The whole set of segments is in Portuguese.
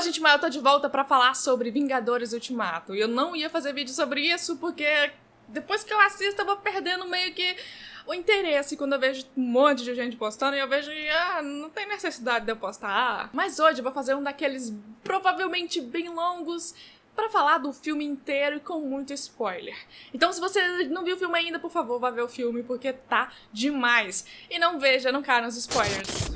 Fala, gente, mas eu tô de volta pra falar sobre Vingadores Ultimato. E eu não ia fazer vídeo sobre isso porque depois que eu assisto eu vou perdendo meio que o interesse quando eu vejo um monte de gente postando e eu vejo que não tem necessidade de eu postar. Mas hoje eu vou fazer um daqueles provavelmente bem longos pra falar do filme inteiro e com muito spoiler. Então se você não viu o filme ainda, por favor, vá ver o filme porque tá demais. E não veja, não caia nos spoilers.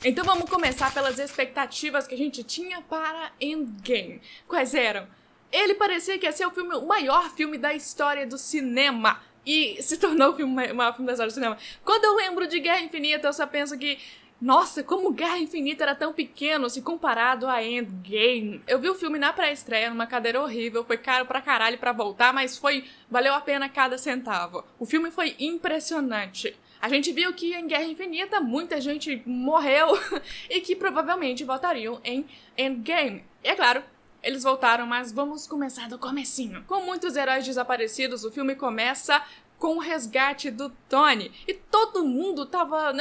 Então vamos começar pelas expectativas que a gente tinha para Endgame. Quais eram? Ele parecia que ia ser o maior filme da história do cinema. E se tornou o maior filme da história do cinema. Quando eu lembro de Guerra Infinita, eu só penso que nossa, como Guerra Infinita era tão pequeno se comparado a Endgame. Eu vi o filme na pré-estreia, numa cadeira horrível, foi caro pra caralho pra voltar, mas valeu a pena cada centavo. O filme foi impressionante. A gente viu que em Guerra Infinita muita gente morreu e que provavelmente voltariam em Endgame. E é claro, eles voltaram, mas vamos começar do comecinho. Com muitos heróis desaparecidos, o filme começa com o resgate do Tony. E todo mundo tava,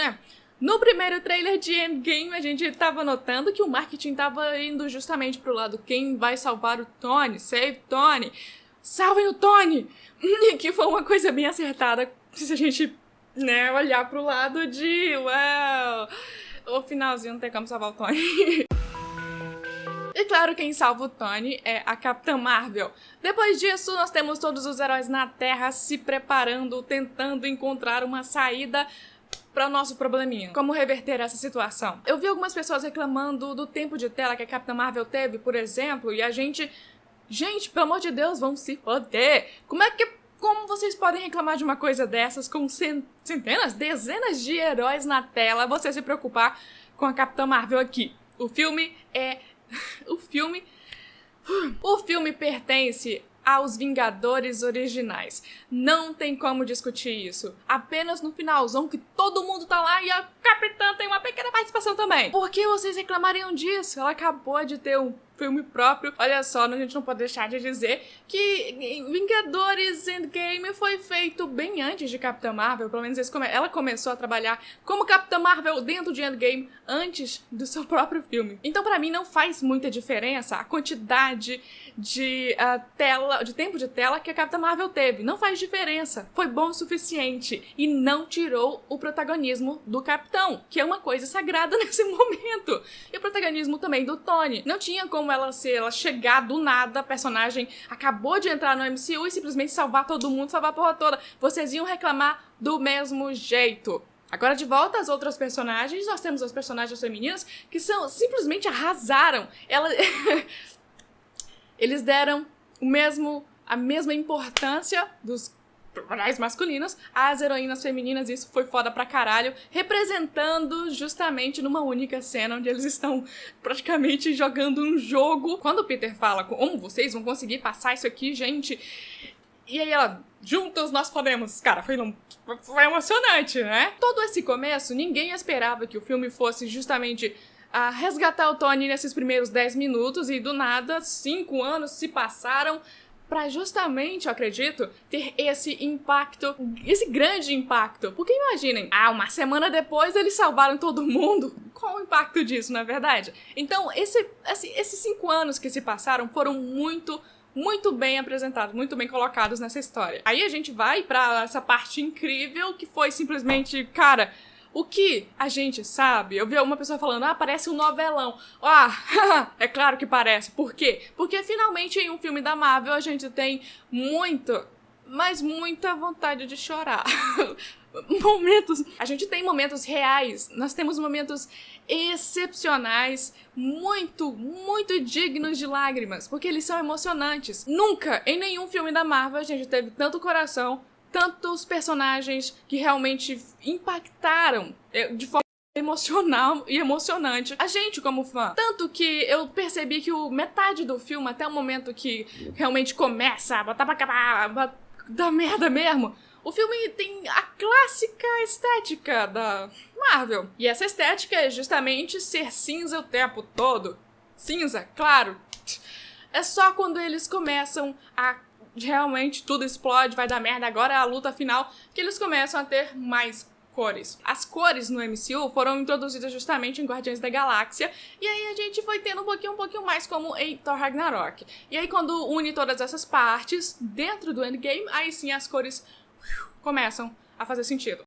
No primeiro trailer de Endgame, a gente tava notando que o marketing tava indo justamente pro lado quem vai salvar o Tony, save Tony, salvem o Tony! Que foi uma coisa bem acertada, se a gente, olhar pro lado de, o finalzinho não tem como salvar o Tony. E claro, quem salva o Tony é a Capitã Marvel. Depois disso, nós temos todos os heróis na Terra se preparando, tentando encontrar uma saída para o nosso probleminha. Como reverter essa situação? Eu vi algumas pessoas reclamando do tempo de tela que a Capitã Marvel teve, por exemplo, e a gente... Gente, pelo amor de Deus, vão se foder! Como vocês podem reclamar de uma coisa dessas com centenas, dezenas de heróis na tela, você se preocupar com a Capitã Marvel aqui? O filme pertence aos Vingadores originais. Não tem como discutir isso. Apenas no finalzão que todo mundo tá lá e a Capitã tem uma pequena participação também. Por que vocês reclamariam disso? Ela acabou de ter um filme próprio. Olha só, a gente não pode deixar de dizer que Vingadores Endgame foi feito bem antes de Capitã Marvel. Pelo menos ela começou a trabalhar como Capitã Marvel dentro de Endgame antes do seu próprio filme. Então pra mim não faz muita diferença a quantidade de tempo de tela que a Capitã Marvel teve. Não faz diferença. Foi bom o suficiente e não tirou o protagonismo do Capitão, que é uma coisa sagrada nesse momento. E o protagonismo também do Tony. Não tinha como ela chegar do nada, a personagem acabou de entrar no MCU e simplesmente salvar todo mundo, salvar a porra toda. Vocês iam reclamar do mesmo jeito. Agora, de volta às outras personagens, nós temos as personagens femininas que simplesmente arrasaram. Eles deram a mesma importância dos personagens masculinos às heroínas femininas, isso foi foda pra caralho, representando justamente numa única cena onde eles estão praticamente jogando um jogo. Quando o Peter fala, como vocês vão conseguir passar isso aqui, gente? E aí ela, juntos nós podemos. Cara, foi emocionante, né? Todo esse começo, ninguém esperava que o filme fosse justamente resgatar o Tony nesses primeiros 10 minutos e do nada, 5 anos se passaram pra justamente, eu acredito, ter esse impacto, esse grande impacto. Porque imaginem, uma semana depois eles salvaram todo mundo. Qual o impacto disso, não é verdade? Então, esses 5 anos que se passaram foram muito bem apresentados, muito bem colocados nessa história. Aí a gente vai pra essa parte incrível que foi simplesmente, cara... O que a gente sabe, eu vi uma pessoa falando, parece um novelão. É claro que parece. Por quê? Porque finalmente em um filme da Marvel a gente tem muita vontade de chorar. A gente tem momentos reais, nós temos momentos excepcionais, muito dignos de lágrimas, porque eles são emocionantes. Nunca, em nenhum filme da Marvel, a gente teve tanto coração, tantos personagens que realmente impactaram de forma emocional e emocionante a gente como fã. Tanto que eu percebi que metade do filme, até o momento que realmente começa a botar pra acabar, da merda mesmo, o filme tem a clássica estética da Marvel. E essa estética é justamente ser cinza o tempo todo. Cinza, claro. É só quando eles começam a realmente tudo explode, vai dar merda, agora é a luta final, que eles começam a ter mais cores. As cores no MCU foram introduzidas justamente em Guardiões da Galáxia, e aí a gente foi tendo um pouquinho mais como em Thor Ragnarok. E aí quando une todas essas partes dentro do Endgame, aí sim as cores começam a fazer sentido.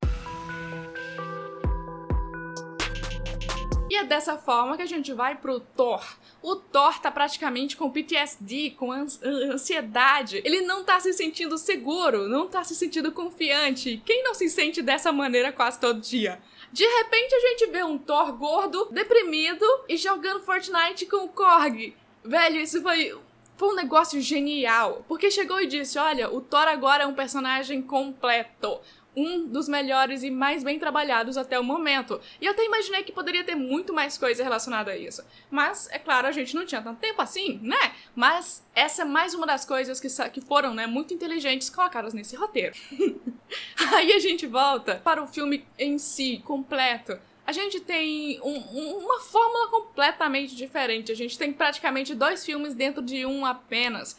E é dessa forma que a gente vai pro Thor. O Thor tá praticamente com PTSD, com ansiedade. Ele não tá se sentindo seguro, não tá se sentindo confiante. Quem não se sente dessa maneira quase todo dia? De repente a gente vê um Thor gordo, deprimido e jogando Fortnite com o Korg. Velho, isso foi um negócio genial. Porque chegou e disse, olha, o Thor agora é um personagem completo. Um dos melhores e mais bem trabalhados até o momento. E eu até imaginei que poderia ter muito mais coisa relacionada a isso. Mas, é claro, a gente não tinha tanto tempo assim, né? Mas essa é mais uma das coisas que foram, né, muito inteligentes colocadas nesse roteiro. Aí a gente volta para o filme em si, completo. A gente tem uma fórmula completamente diferente. A gente tem praticamente 2 filmes dentro de um apenas.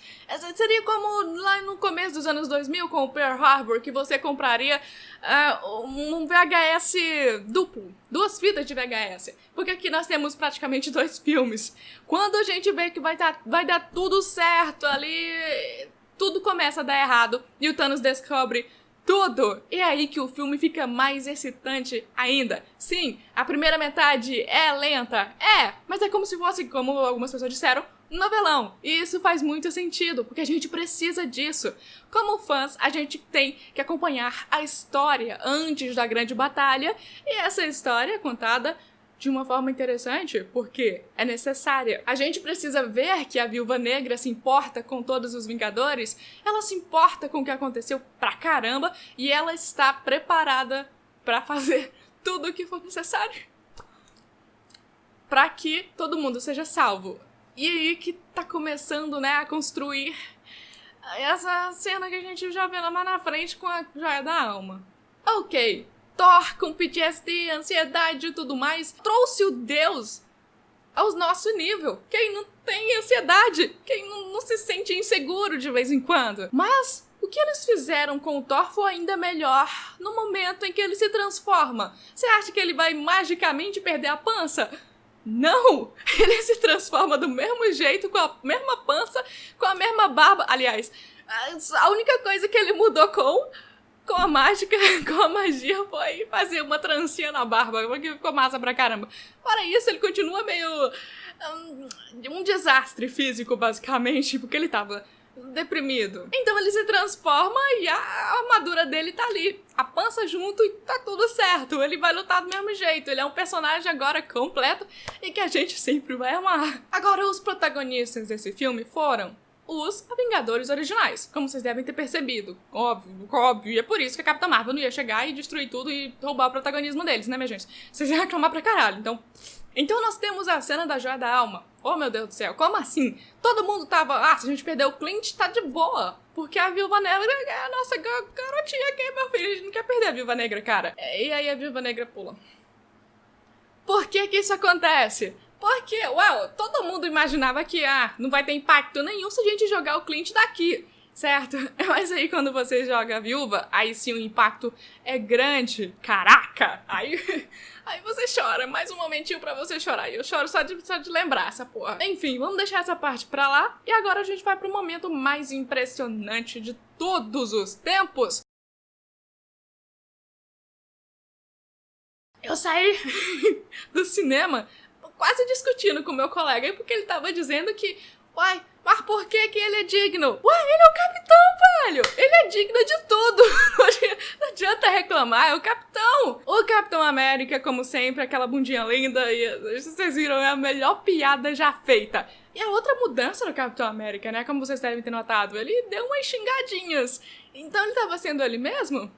Seria como lá no começo dos anos 2000 com o Pearl Harbor, que você compraria um VHS duplo. 2 fitas de VHS. Porque aqui nós temos praticamente 2 filmes. Quando a gente vê que vai dar tudo certo ali, tudo começa a dar errado e o Thanos descobre tudo! E é aí que o filme fica mais excitante ainda. Sim, a primeira metade é lenta, mas é como se fosse, como algumas pessoas disseram, um novelão. E isso faz muito sentido, porque a gente precisa disso. Como fãs, a gente tem que acompanhar a história antes da grande batalha, e essa história é contada de uma forma interessante, porque é necessária. A gente precisa ver que a Viúva Negra se importa com todos os Vingadores, ela se importa com o que aconteceu pra caramba, e ela está preparada pra fazer tudo o que for necessário pra que todo mundo seja salvo. E aí que tá começando, né, a construir essa cena que a gente já vê lá mais na frente com a Joia da Alma. Ok, Thor com PTSD, ansiedade e tudo mais, trouxe o Deus ao nosso nível. Quem não tem ansiedade, quem não se sente inseguro de vez em quando. Mas o que eles fizeram com o Thor foi ainda melhor no momento em que ele se transforma. Você acha que ele vai magicamente perder a pança? Não! Ele se transforma do mesmo jeito, com a mesma pança, com a mesma barba. Aliás, a única coisa que ele mudou com a mágica, com a magia, foi fazer uma trancinha na barba, que ficou massa pra caramba. Fora isso, ele continua meio um desastre físico, basicamente, porque ele tava deprimido. Então ele se transforma e a armadura dele tá ali, a pança junto e tá tudo certo. Ele vai lutar do mesmo jeito, ele é um personagem agora completo e que a gente sempre vai amar. Agora, os protagonistas desse filme foram os Vingadores originais, como vocês devem ter percebido. Óbvio, e é por isso que a Capitã Marvel não ia chegar e destruir tudo e roubar o protagonismo deles, né, minha gente? Vocês iam reclamar pra caralho, Então nós temos a cena da Joia da Alma. Oh, meu Deus do céu, como assim? Todo mundo tava, se a gente perder o Clint, tá de boa. Porque a Viúva Negra é a nossa garotinha aqui, meu filho. A gente não quer perder a Viúva Negra, cara. E aí a Viúva Negra pula. Por que isso acontece? Porque, todo mundo imaginava que, não vai ter impacto nenhum se a gente jogar o Clint daqui, certo? Mas aí quando você joga a Viúva, aí sim o impacto é grande. Caraca! Aí você chora, mais um momentinho pra você chorar. E eu choro só de lembrar essa porra. Enfim, vamos deixar essa parte pra lá. E agora a gente vai pro momento mais impressionante de todos os tempos. Eu saí do cinema quase discutindo com meu colega, porque ele tava dizendo que, mas por que ele é digno? Ele é o capitão, velho! Ele é digno de tudo! Não adianta reclamar, é o capitão! O Capitão América, como sempre, aquela bundinha linda, e vocês viram, é a melhor piada já feita. E a outra mudança no Capitão América, né, como vocês devem ter notado, ele deu umas xingadinhas. Então ele tava sendo ele mesmo?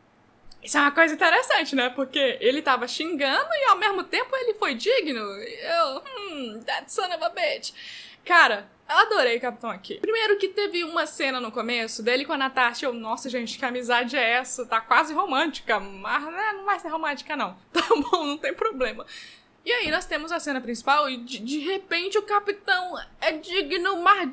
Isso é uma coisa interessante, né? Porque ele tava xingando e ao mesmo tempo ele foi digno. That son of a bitch. Cara, eu adorei o Capitão aqui. Primeiro que teve uma cena no começo dele com a Natasha. Nossa, gente, que amizade é essa? Tá quase romântica, mas não vai ser romântica, não. Tá bom, não tem problema. E aí nós temos a cena principal e de repente o Capitão é digno, mas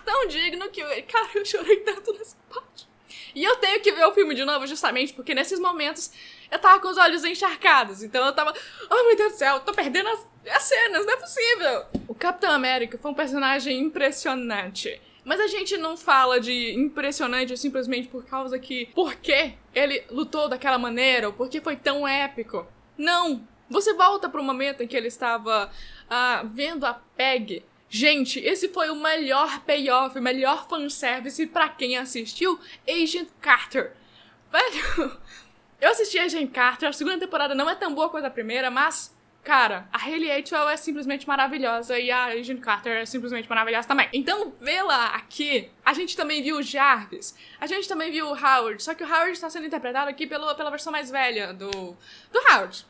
tão digno que... Cara, eu chorei tanto nessa parte. E eu tenho que ver o filme de novo justamente porque nesses momentos eu tava com os olhos encharcados. Então eu tava, oh meu Deus do céu, eu tô perdendo as cenas, não é possível. O Capitão América foi um personagem impressionante. Mas a gente não fala de impressionante simplesmente por causa que... Por que ele lutou daquela maneira? Ou por que foi tão épico? Não! Você volta pro momento em que ele estava vendo a Peg. Gente, esse foi o melhor payoff, o melhor fanservice pra quem assistiu Agent Carter. Velho, eu assisti Agent Carter, a segunda temporada não é tão boa quanto a primeira, mas... Cara, a Hayley Atwell é simplesmente maravilhosa e a Agent Carter é simplesmente maravilhosa também. Então, vê-la aqui, a gente também viu o Jarvis, a gente também viu o Howard, só que o Howard está sendo interpretado aqui pela versão mais velha do Howard.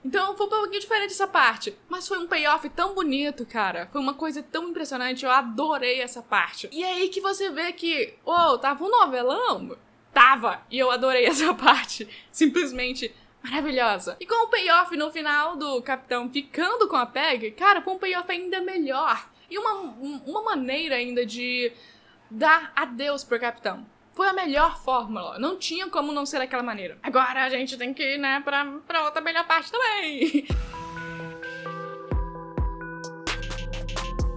Então, foi um pouquinho diferente essa parte, mas foi um payoff tão bonito, cara. Foi uma coisa tão impressionante, eu adorei essa parte. E aí que você vê que, tava um novelão? Tava, e eu adorei essa parte, simplesmente... maravilhosa. E com o payoff no final do Capitão ficando com a Peg, cara, foi um payoff ainda melhor. E uma maneira ainda de dar adeus pro Capitão. Foi a melhor fórmula. Não tinha como não ser daquela maneira. Agora a gente tem que ir, né, pra outra melhor parte também.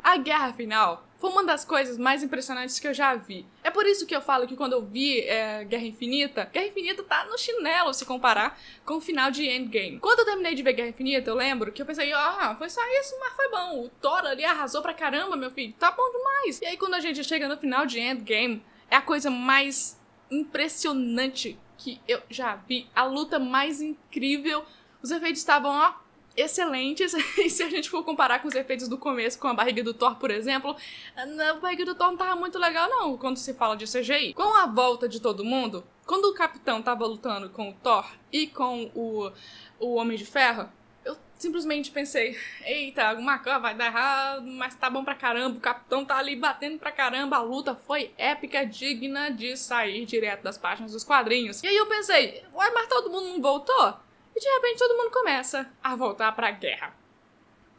A guerra final foi uma das coisas mais impressionantes que eu já vi. É por isso que eu falo que quando eu vi Guerra Infinita tá no chinelo se comparar com o final de Endgame. Quando eu terminei de ver Guerra Infinita, eu lembro que eu pensei, foi só isso, mas foi bom. O Thor ali arrasou pra caramba, meu filho, tá bom demais. E aí quando a gente chega no final de Endgame, é a coisa mais impressionante que eu já vi. A luta mais incrível. Os efeitos estavam, excelentes, e se a gente for comparar com os efeitos do começo, com a barriga do Thor, por exemplo, a barriga do Thor não tava muito legal não, quando se fala de CGI. Com a volta de todo mundo, quando o Capitão tava lutando com o Thor e com o Homem de Ferro, eu simplesmente pensei, eita, alguma coisa vai dar errado, mas tá bom pra caramba, o Capitão tá ali batendo pra caramba, a luta foi épica, digna de sair direto das páginas dos quadrinhos. E aí eu pensei, ué, mas todo mundo não voltou? E de repente todo mundo começa a voltar pra guerra.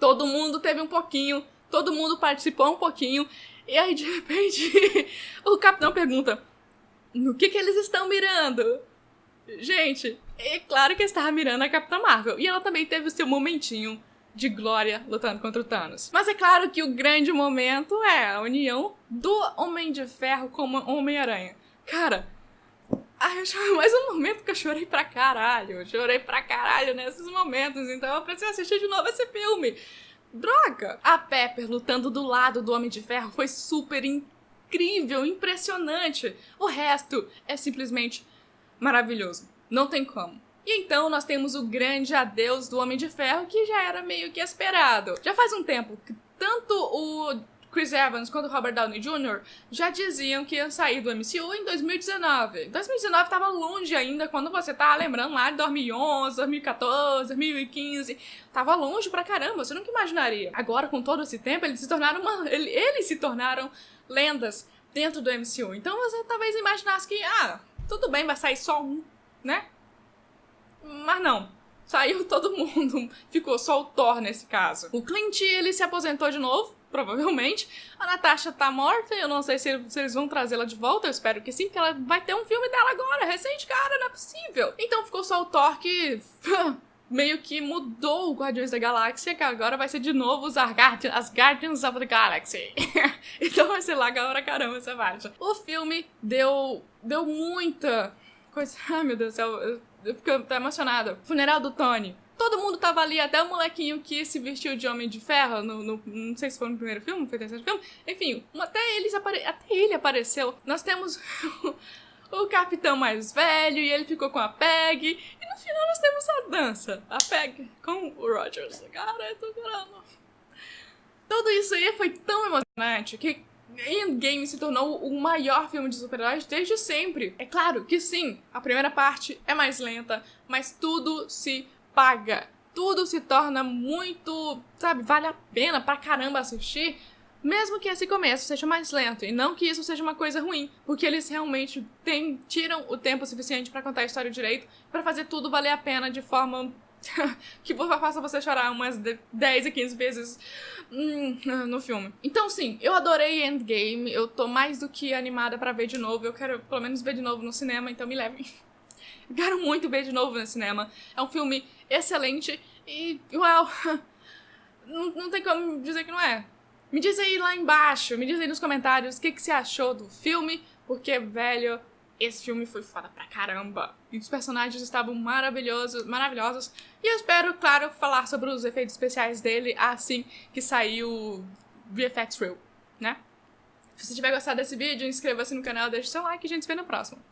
Todo mundo teve um pouquinho, todo mundo participou um pouquinho, e aí de repente o Capitão pergunta, no que eles estão mirando? Gente, é claro que estava mirando a Capitã Marvel, e ela também teve o seu momentinho de glória lutando contra o Thanos. Mas é claro que o grande momento é a união do Homem de Ferro com o Homem-Aranha. Cara... foi mais um momento que eu chorei pra caralho. Eu chorei pra caralho nesses momentos. Então eu preciso assistir de novo esse filme. Droga! A Pepper lutando do lado do Homem de Ferro foi super incrível, impressionante. O resto é simplesmente maravilhoso. Não tem como. E então nós temos o grande adeus do Homem de Ferro, que já era meio que esperado. Já faz um tempo que tanto o Chris Evans quanto o Robert Downey Jr. já diziam que iam sair do MCU em 2019. 2019 tava longe ainda, quando você tá lembrando lá de 2011, 2014, 2015. Tava longe pra caramba, você nunca imaginaria. Agora, com todo esse tempo, eles se tornaram lendas dentro do MCU. Então você talvez imaginasse que, tudo bem, vai sair só um, né? Mas não. Saiu todo mundo. Ficou só o Thor nesse caso. O Clint, ele se aposentou de novo. Provavelmente. A Natasha tá morta, eu não sei se eles vão trazê-la de volta, eu espero que sim, porque ela vai ter um filme dela agora, recente, cara, não é possível. Então ficou só o Thor que meio que mudou o Guardiões da Galáxia, que agora vai ser de novo as Guardians of the Galaxy. Então vai ser legal pra caramba essa parte. O filme deu muita coisa, ai meu Deus do céu, eu fico até emocionada. Funeral do Tony. Todo mundo tava ali, até o molequinho que se vestiu de Homem de Ferro, não sei se foi no primeiro filme, foi no terceiro filme, enfim, até ele apareceu. Nós temos o Capitão mais velho, e ele ficou com a Peg, e no final nós temos a dança, a Peg com o Rogers. Cara, eu tô chorando. Tudo isso aí foi tão emocionante que Endgame se tornou o maior filme de super-heróis desde sempre. É claro que sim, a primeira parte é mais lenta, mas tudo se paga. Tudo se torna muito, vale a pena pra caramba assistir, mesmo que esse começo seja mais lento. E não que isso seja uma coisa ruim, porque eles realmente tiram o tempo suficiente pra contar a história direito, pra fazer tudo valer a pena de forma que faça você chorar umas 10 a 15 vezes no filme. Então, sim, eu adorei Endgame. Eu tô mais do que animada pra ver de novo. Eu quero, pelo menos, ver de novo no cinema, então me levem. Eu quero muito ver de novo no cinema. É um filme excelente e, well, não tem como dizer que não é. Me diz aí lá embaixo, me diz aí nos comentários o que você achou do filme, porque, velho, esse filme foi foda pra caramba. E os personagens estavam maravilhosos. E eu espero, claro, falar sobre os efeitos especiais dele assim que sair o VFX Real, né? Se você tiver gostado desse vídeo, inscreva-se no canal, deixe seu like e a gente se vê no próximo.